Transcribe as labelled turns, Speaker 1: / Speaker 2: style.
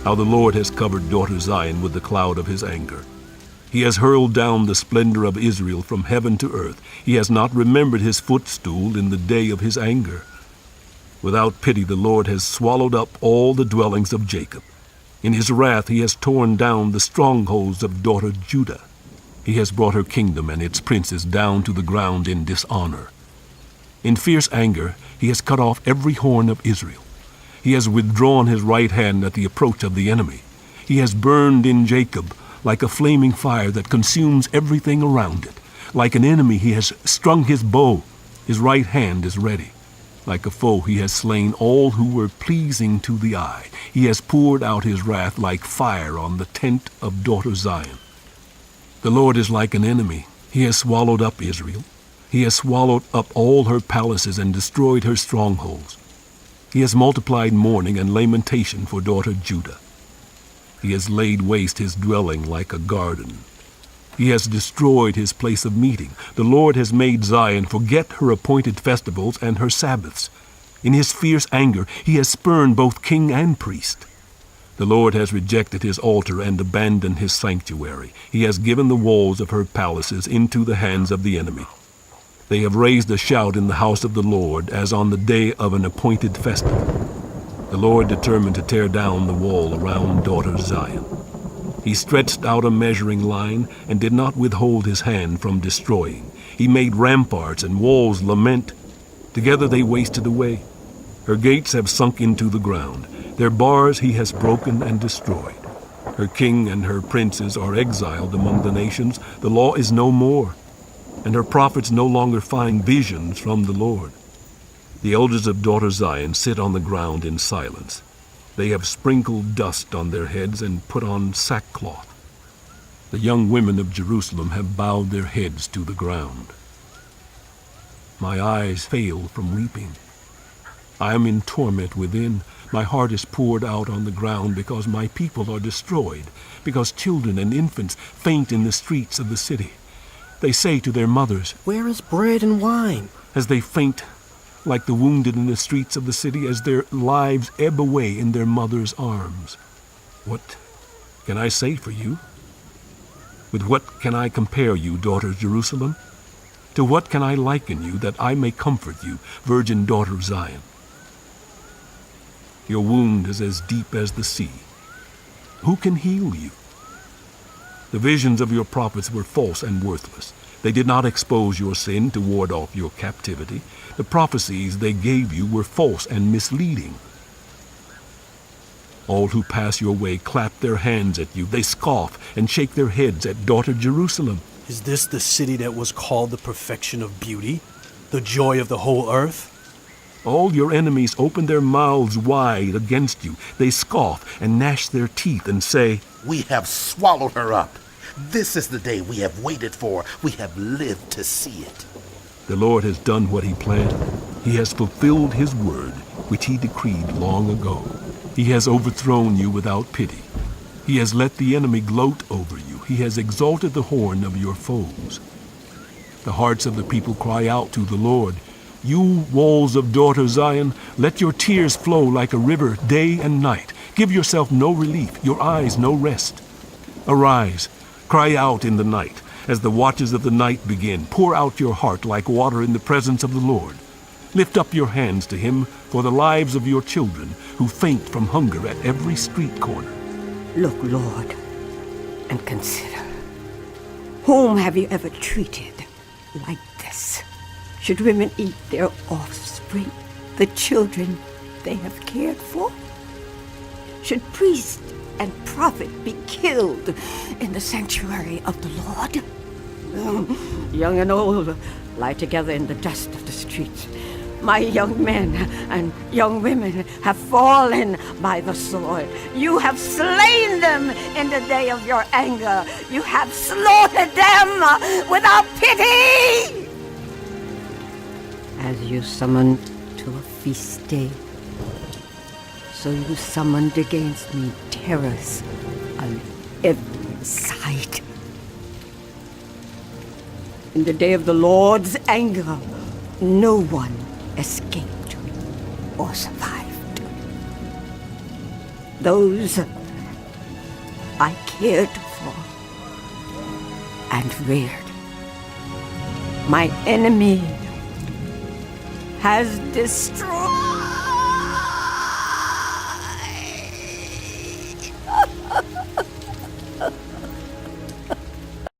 Speaker 1: How the Lord has covered daughter Zion with the cloud of his anger. He has hurled down the splendor of Israel from heaven to earth. He has not remembered his footstool in the day of his anger. Without pity the Lord has swallowed up all the dwellings of Jacob. In his wrath he has torn down the strongholds of daughter Judah. He has brought her kingdom and its princes down to the ground in dishonor. In fierce anger he has cut off every horn of Israel. He has withdrawn his right hand at the approach of the enemy. He has burned in Jacob like a flaming fire that consumes everything around it. Like an enemy he has strung his bow. His right hand is ready. Like a foe he has slain all who were pleasing to the eye. He has poured out his wrath like fire on the tent of daughter Zion. The Lord is like an enemy. He has swallowed up Israel. He has swallowed up all her palaces and destroyed her strongholds. He has multiplied mourning and lamentation for daughter Judah. He has laid waste his dwelling like a garden. He has destroyed his place of meeting. The Lord has made Zion forget her appointed festivals and her Sabbaths. In his fierce anger he has spurned both king and priest. The Lord has rejected his altar and abandoned his sanctuary. He has given the walls of her palaces into the hands of the enemy. They have raised a shout in the house of the Lord as on the day of an appointed festival. The Lord determined to tear down the wall around daughter Zion. He stretched out a measuring line and did not withhold his hand from destroying. He made ramparts and walls lament. Together they wasted away. Her gates have sunk into the ground. Their bars he has broken and destroyed. Her king and her princes are exiled among the nations. The law is no more, and her prophets no longer find visions from the Lord. The elders of daughter Zion sit on the ground in silence. They have sprinkled dust on their heads and put on sackcloth. The young women of Jerusalem have bowed their heads to the ground. My eyes fail from weeping. I am in torment within. My heart is poured out on the ground because my people are destroyed, because children and infants faint in the streets of the city. They say to their mothers,
Speaker 2: "Where is bread and wine?"
Speaker 1: as they faint like the wounded in the streets of the city, as their lives ebb away in their mother's arms. What can I say for you? With what can I compare you, daughter Jerusalem? To what can I liken you that I may comfort you, virgin daughter of Zion? Your wound is as deep as the sea. Who can heal you? The visions of your prophets were false and worthless. They did not expose your sin to ward off your captivity. The prophecies they gave you were false and misleading. All who pass your way clap their hands at you. They scoff and shake their heads at daughter Jerusalem.
Speaker 2: Is this the city that was called the perfection of beauty, the joy of the whole earth?
Speaker 1: All your enemies open their mouths wide against you. They scoff and gnash their teeth and say,
Speaker 3: "We have swallowed her up. This is the day we have waited for. We have lived to see it."
Speaker 1: The Lord has done what he planned. He has fulfilled his word, which he decreed long ago. He has overthrown you without pity. He has let the enemy gloat over you. He has exalted the horn of your foes. The hearts of the people cry out to the Lord. You walls of daughter Zion, let your tears flow like a river day and night. Give yourself no relief, your eyes no rest. Arise, cry out in the night. As the watches of the night begin, pour out your heart like water in the presence of the Lord. Lift up your hands to him for the lives of your children who faint from hunger at every street corner.
Speaker 4: Look, Lord, and consider. Whom have you ever treated like this? Should women eat their offspring, the children they have cared for? Should priest and prophet be killed in the sanctuary of the Lord? Young and old lie together in the dust of the streets. My young men and young women have fallen by the sword. You have slain them in the day of your anger. You have slaughtered them without pity. As you summoned to a feast day, so you summoned against me terrors on every side. In the day of the Lord's anger, no one escaped or survived. Those I cared for and reared. My enemy has destroyed.